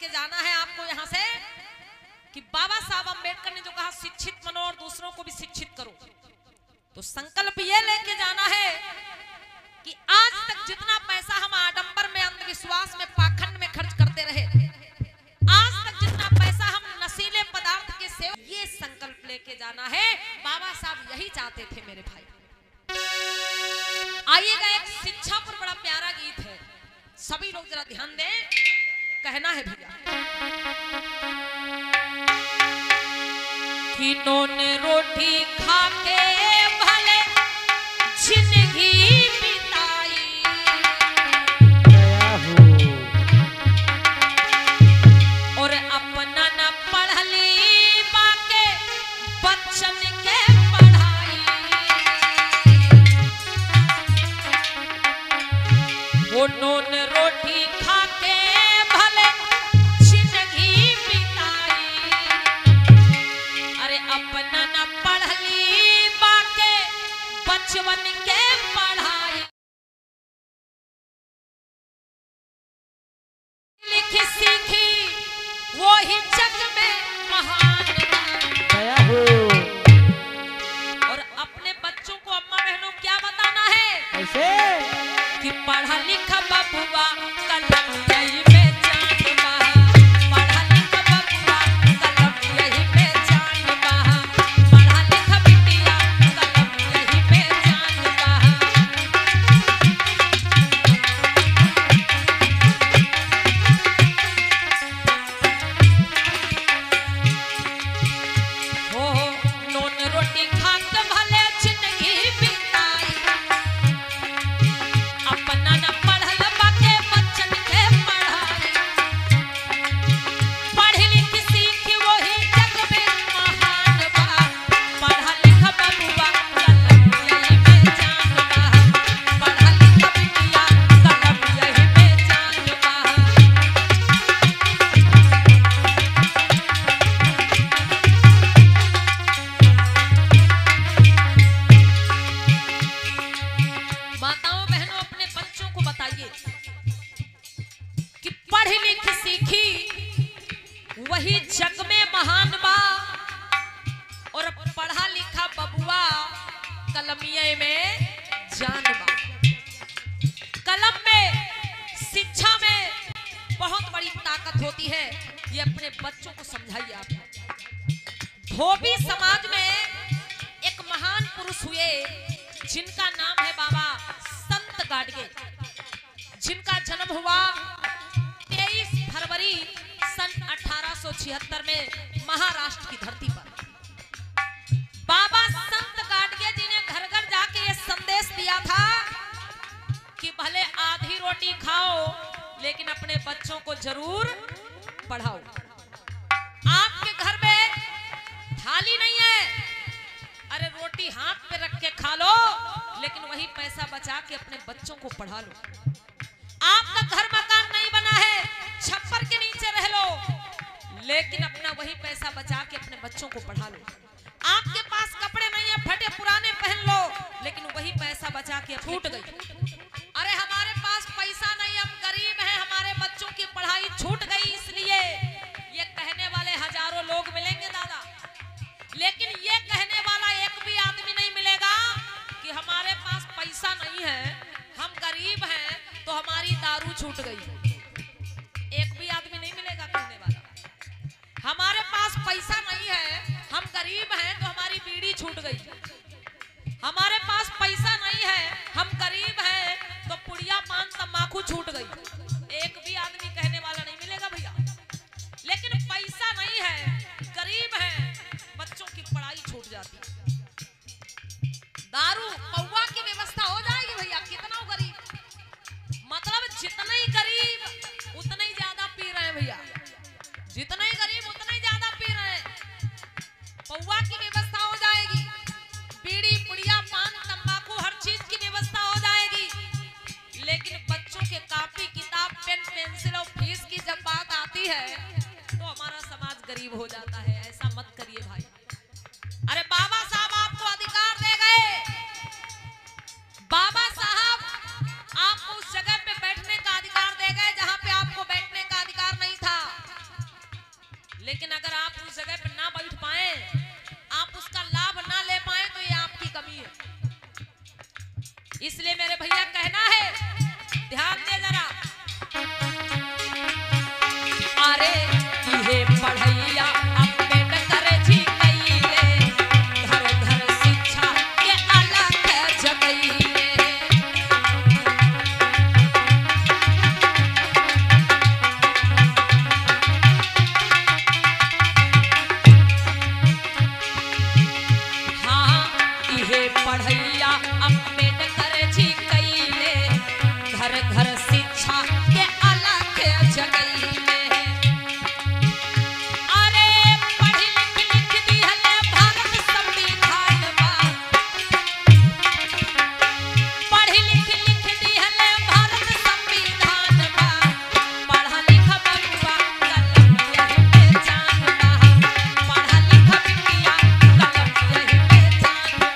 लेके जाना है आपको यहाँ से कि बाबा साहब अम्बेडकर ने जो कहा शिक्षित बनो और दूसरों को भी शिक्षित करो, तो संकल्प ये लेके जाना है कि आज तक जितना पैसा हम आडंबर में, अंधविश्वास में, पाखंड में खर्च करते रहे, आज तक जितना पैसा हम नशीले पदार्थ के सेवन, ये संकल्प लेके जाना है। बाबा साहब यही चाहते थे मेरे भाई। आइएगा, एक शिक्षा पर बड़ा प्यारा गीत है, सभी लोग जरा ध्यान दें, कहना है भैया। किनों ने रोटी खा के भले जिंदगी बिताई, और अपना न पढ़ली बाके बच्चन के पढ़ाई, वो नून रोटी खा के भले जिंदगी बिताई, अरे अपना न पढ़ली बाके बचवन के पढ़ाई, लिखी सीखी वो ही जग में महान हो। और अपने बच्चों को, अम्मा बहनों, क्या बताना है ऐसे कि पढ़ा लिखा बबुआ कलम यही पहचान बहा, पढ़ा लिखा बबुआ कलम यही पहचान बहा, पढ़ा लिखा बिटिया कलम यही पहचान बहा। हो नून रोटी खा के भले जिंदगी बिताई, अपना न पढ़ल बाके बच्चन के पढ़ाई, पढ़ी लिखी सीखी वही जग में महान बा, पढ़ा लिखा बबुआ कलम यही पहचान बहा, पढ़ा लिखा बिटिया कलम यही पहचान बहा। माताओं बहनों, अपने बच्चों को बताइए कि पढ़ी लिखी सीखी वही जग में महान बा, और पढ़ा लिखा बबुआ कलमिये में जान बा। कलम में, शिक्षा में बहुत बड़ी ताकत होती है, ये अपने बच्चों को समझाइए आप। धोबी समाज में एक महान पुरुष हुए जिनका नाम है बाबा संत गाडगे, जिनका जन्म हुआ 23 फरवरी सन 1876 में महाराष्ट्र की धरती पर। बाबा संत गाडगे जी ने घर घर जाके ये संदेश दिया था कि भले आधी रोटी खाओ लेकिन अपने बच्चों को जरूर पढ़ाओ। आपके घर में थाली नहीं है, अरे रोटी हाथ पे रख के खा लो, लेकिन वही पैसा बचा के अपने बच्चों को पढ़ा लो। आपका घर मकान नहीं बना है, छप्पर के नीचे रह लो, लेकिन अपना वही पैसा बचा के अपने बच्चों को पढ़ा लो। आपके पास कपड़े नहीं है, फटे पुराने पहन लो, लेकिन वही पैसा बचा के छूट गई। अरे हमारे पास पैसा नहीं, हम गरीब हैं, हमारे बच्चों की पढ़ाई छूट गई, इसलिए ये कहने वाले हजारों लोग मिलेंगे दादा, लेकिन ये कहने वाला एक भी आदमी नहीं मिलेगा कि हमारे पास पैसा नहीं है, हम गरीब हैं तो हमारी दारू छूट गई। एक भी आदमी नहीं मिलेगा कहने वाला। हमारे पास पैसा नहीं है, हम गरीब हैं तो हमारी बीड़ी छूट गई। हमारे पास पैसा नहीं है, हम गरीब हैं तो पुड़िया पान तंबाकू छूट गई। एक भी आदमी कहने वाला नहीं मिलेगा भैया। लेकिन पैसा नहीं है, गरीब हैं, बच्चों की पढ़ाई छूट जाती है। दारू पौवा की व्यवस्था हो जाएगी भैया, कितना हो गरीब, मतलब जितने ही गरीब उतने ही ज्यादा पी रहे हैं भैया, जितने ही गरीब उतने ही ज्यादा पी रहे हैं। पौवा की व्यवस्था हो जाएगी, बीड़ी पुड़िया पान तंबाकू हर चीज की व्यवस्था हो जाएगी, लेकिन बच्चों के कापी किताब पेन पेंसिल और फीस की जब बात आती है तो हमारा समाज गरीब हो जाता है। ऐसा मत करिए भाई। अरे बाबा साहब आपको अधिकार दे गए, बाबा साहब आपको उस जगह पे बैठने का अधिकार दे गए जहां पे आपको बैठने का अधिकार नहीं था। लेकिन अगर आप उस जगह पर ना बैठ पाए, आप उसका लाभ ना ले पाए, तो ये आपकी कमी है। इसलिए मेरे भैया कहना है, ध्यान दे जरा। अरे ये पढ़ैया अम्बेडकर जी कइले, घर घर शिक्षा के अलख जगइले। हाँ ये पढ़ैया अम्बेडकर जी कइले, घर घर शिक्षा के अलख जगइले। अरे पढ़ लिख दिहले भारत संविधान बा, पढ़ लिख दिहले भारत संविधान बा, पढ़ा लिखा बबुआ कलम यही पहचान बा, पढ़ा लिखा बिटिया कलम यही पहचान बा।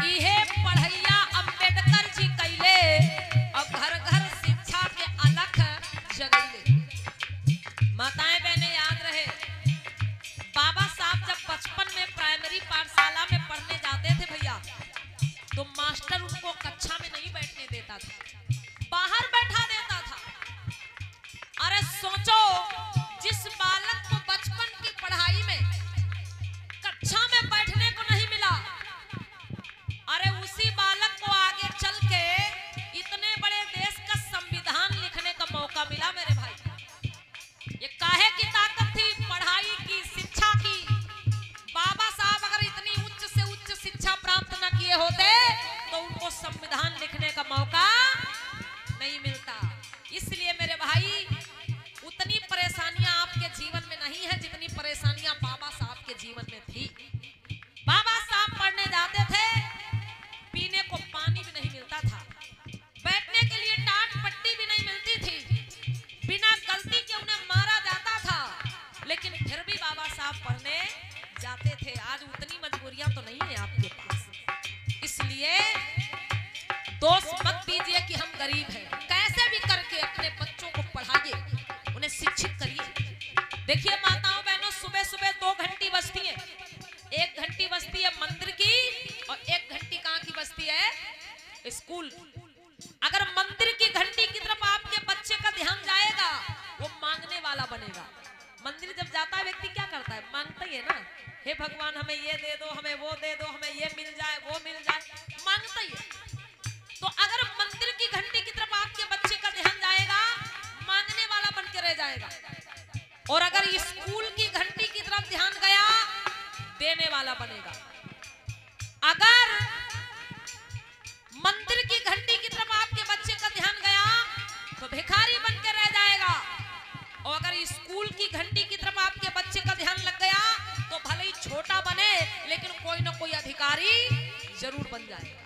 इहे पढ़ैया अम्बेडकर जी कइले और घर घर शिक्षा के अलख जगइले। माताएं बहनें याद रहे, बाबा साहब जब बचपन में प्राइमरी पाठशाला में पढ़ने जाते थे भैया, तो मास्टर उनको कक्षा में नहीं बैठने देता था, बाहर बैठा देता था। अरे सोचो, जिस बालक को बचपन की पढ़ाई में कक्षा में बैठने को नहीं मिला, अरे उसी बालक को आगे चल के इतने बड़े देश का संविधान लिखने का मौका मिला। मेरे भाई, ये काहे की ताकत थी? पढ़ाई की, शिक्षा की। बाबा साहब अगर इतनी उच्च से उच्च शिक्षा प्राप्त न किए होते तो उनको संविधान लिखने का मौका नहीं मिलता। इसलिए मेरे भाई, उतनी परेशानियां आपके जीवन में नहीं है जितनी परेशानियां बाबा साहब के जीवन में थी। बाबा साहब पढ़ने जाते थे, पीने को पानी भी नहीं मिलता था, बैठने के लिए टाट पट्टी भी नहीं मिलती थी, बिना गलती के उन्हें मारा जाता था, लेकिन फिर भी बाबा साहब पढ़ने जाते थे। आज उतनी मजबूरियां तो नहीं है आपके पास, इसलिए दोष मत दीजिए कि हम गरीब हैं। कैसे भी करके अपने बच्चों को पढ़ाइए, उन्हें शिक्षित करिए। देखिए माताओं बहनों, सुबह सुबह 2 घंटी बजती है, 1 घंटी बजती है मंदिर की और 1 घंटी कहाँ की बजती है? स्कूल। अगर मंदिर की घंटी की तरफ आपके बच्चे का ध्यान जाएगा, वो मांगने वाला बनेगा। मंदिर जब जाता है व्यक्ति क्या करता है? मांगता ही है ना, हे भगवान हमें ये दे दो, हमें वो दे दो, हमें ये मिल जाए, वो मिल जाए, मांगता ही है। तो अगर मंदिर की घंटी की तरफ आपके बच्चे का ध्यान जाएगा, मांगने वाला बन के रह जाएगा। और अगर स्कूल की घंटी की तरफ ध्यान गया, देने वाला बनेगा। अगर मंदिर की घंटी की तरफ आपके बच्चे का ध्यान गया, तो भिखारी बन के रह जाएगा। और अगर स्कूल की घंटी की तरफ आपके बच्चे का ध्यान लग गया, तो भले ही छोटा बने, लेकिन कोई ना कोई अधिकारी जरूर बन जाएगा।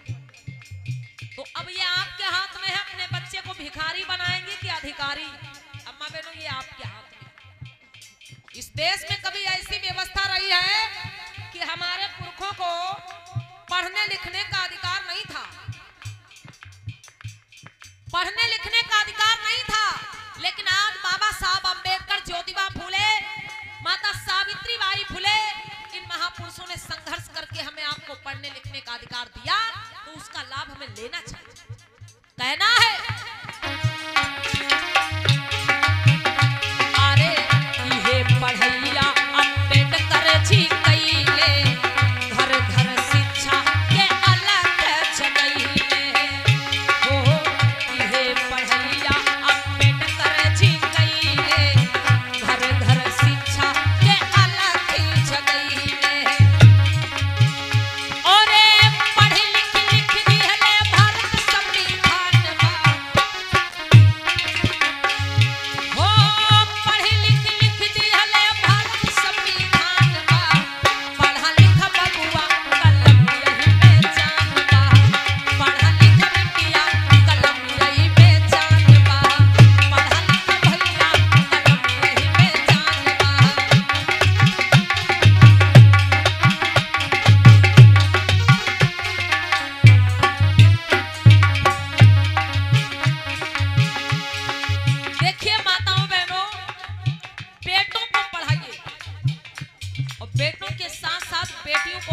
तो अब ये आपके हाथ में है, अपने बच्चे को भिखारी बनाएंगे कि अधिकारी? अम्मा बहनों, ये आपके हाथ में। इस देश में कभी ऐसी व्यवस्था रही है कि हमारे पुरखों को पढ़ने लिखने का अधिकार नहीं था, पढ़ने लिखने का अधिकार नहीं था। लेकिन आज बाबा साहब अम्बेडकर, ज्योतिबा फूले, माता सावित्री बाई फुले, इन महापुरुषों ने संघर्ष करके हमें आपको पढ़ने लिखने का अधिकार दिया, तो उसका लाभ हमें लेना चाहिए। कहना है, अरे ये पढ़ैया अम्बेडकर जी कइले, घर घर शिक्षा के अलख जगइले। हो ये पढ़ैया अम्बेडकर जी कइले, घर घर शिक्षा के अलख जगइले। और पढ़ लिख दिहले भारत संविधान बा,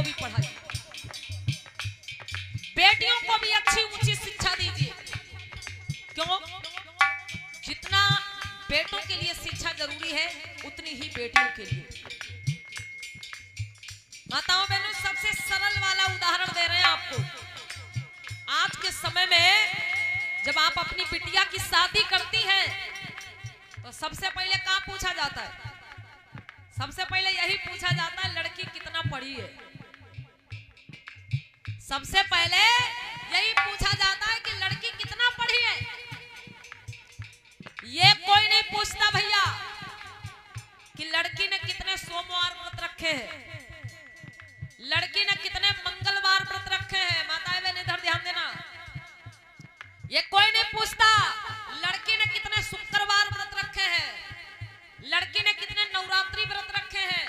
को भी पढ़ाइए, बेटियों को भी अच्छी ऊंची शिक्षा दीजिए। क्यों? जितना बेटों के लिए शिक्षा जरूरी है उतनी ही बेटियों के लिए। माताओं बहनों, सबसे सरल वाला उदाहरण दे रहे हैं आपको। आज के समय में जब आप अपनी बिटिया की शादी करती हैं तो सबसे पहले क्या पूछा जाता है? सबसे पहले यही पूछा जाता है, लड़की कितना पढ़ी है। सबसे पहले यही पूछा जाता है कि लड़की कितना पढ़ी है। ये कोई नहीं पूछता भैया कि लड़की ने कितने सोमवार व्रत रखे हैं, लड़की ने कितने मंगलवार व्रत रखे हैं। माताएं बहन इधर ध्यान देना, ये कोई नहीं पूछता लड़की ने कितने शुक्रवार व्रत रखे हैं, लड़की ने कितने नवरात्रि व्रत रखे हैं,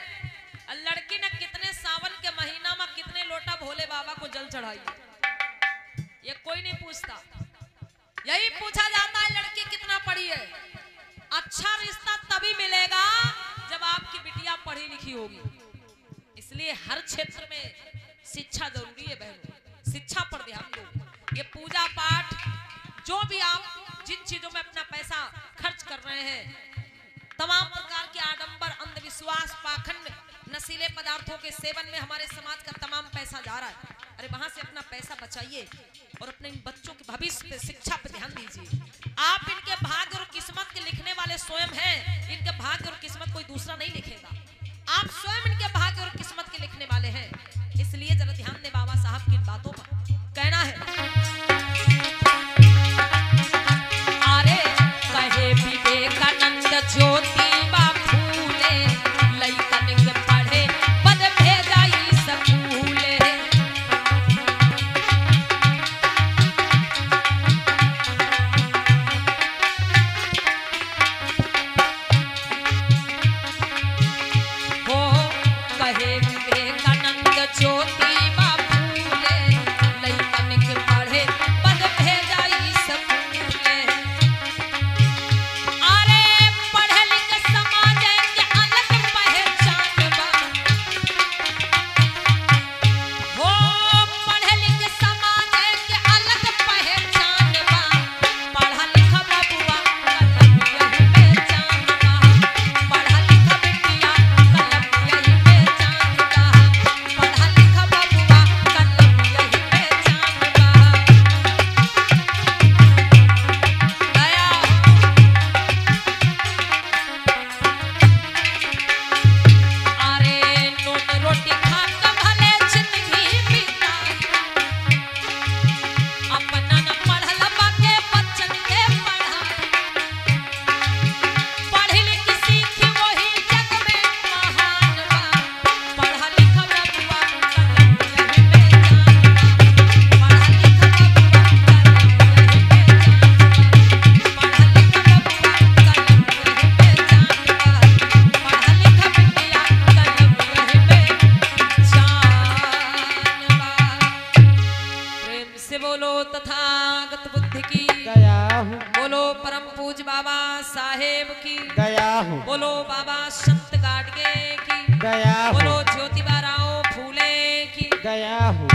और लड़की ने कितने सावन के महीना में कितने लोटा भोले बाबा को जल चढ़ाई। ये कोई नहीं पूछता, यही पूछा जाता है लड़की कितना पढ़ी है। अच्छा रिश्ता तभी मिलेगा जब आपकी बिटिया पढ़ी लिखी होगी। इसलिए हर क्षेत्र में शिक्षा जरूरी है बहनों, शिक्षा पर ध्यान दो। ये पूजा पाठ, जो भी आप जिन चीजों में अपना पैसा खर्च कर रहे हैं, तमाम प्रकार के आडंबर, अंधविश्वास, पाखंड, नशीले पदार्थों के सेवन में हमारे समाज का तमाम पैसा जा रहा है। अरे वहां से अपना पैसा बचाइए और अपने इन बच्चों के भविष्य पे, शिक्षा पे ध्यान दीजिए। आप इनके भाग्य और किस्मत के लिखने वाले स्वयं हैं, इनके भाग्य और किस्मत कोई दूसरा नहीं लिखेगा। आप स्वयं इनके भाग्य और किस्मत के लिखने वाले हैं। इसलिए जरा ध्यान दें बाबा साहब की इन बातों पर। कहना है, अरे कहे विवेकानंद ज्योतिबा फूले, लइकन के पढ़े पद भेजाई स्कूले। हो कहे विवेकानंद ज्योतिबा फूले, लइकन के पढ़े पद भेजाई स्कूले। अरे पढ़े लिखे समाज के अलग पहचान बा, हो पढ़े लिखे समाज के अलग पहचान बा। पढ़ा लिखा बबुआ कलम यही पहचान बा, पढ़ा लिखा बिटिया कलम यही पहचान बा, पढ़ा लिखा बबुआ कलम यही पहचान बा। दया अरे नून रोटी खा के भले जिंदगी बीता, अपना न पढ़ल बाके बच्चन के पढ़ा। पढ़ी लिखी सीखी वही जग में महान बा, पढ़ा लिखा बबुआ कलम यही पहचान बा, पढ़ा लिखा बबुआ कलम यही पहचान बा, पढ़ा लिखा बबुआ कलम यही पहचान बा, पढ़ा लिखा बिटिया कलम यही पहचान बा। प्रेम से बोलो तथागत बुद्ध की, गया हूँ, बोलो परम पूज बाबा साहेब की, गया हूँ, बोलो बाबा संत गाडगे की, गया हूँ, बोलो ज्योतिबा राव फूले की। गया हूँ।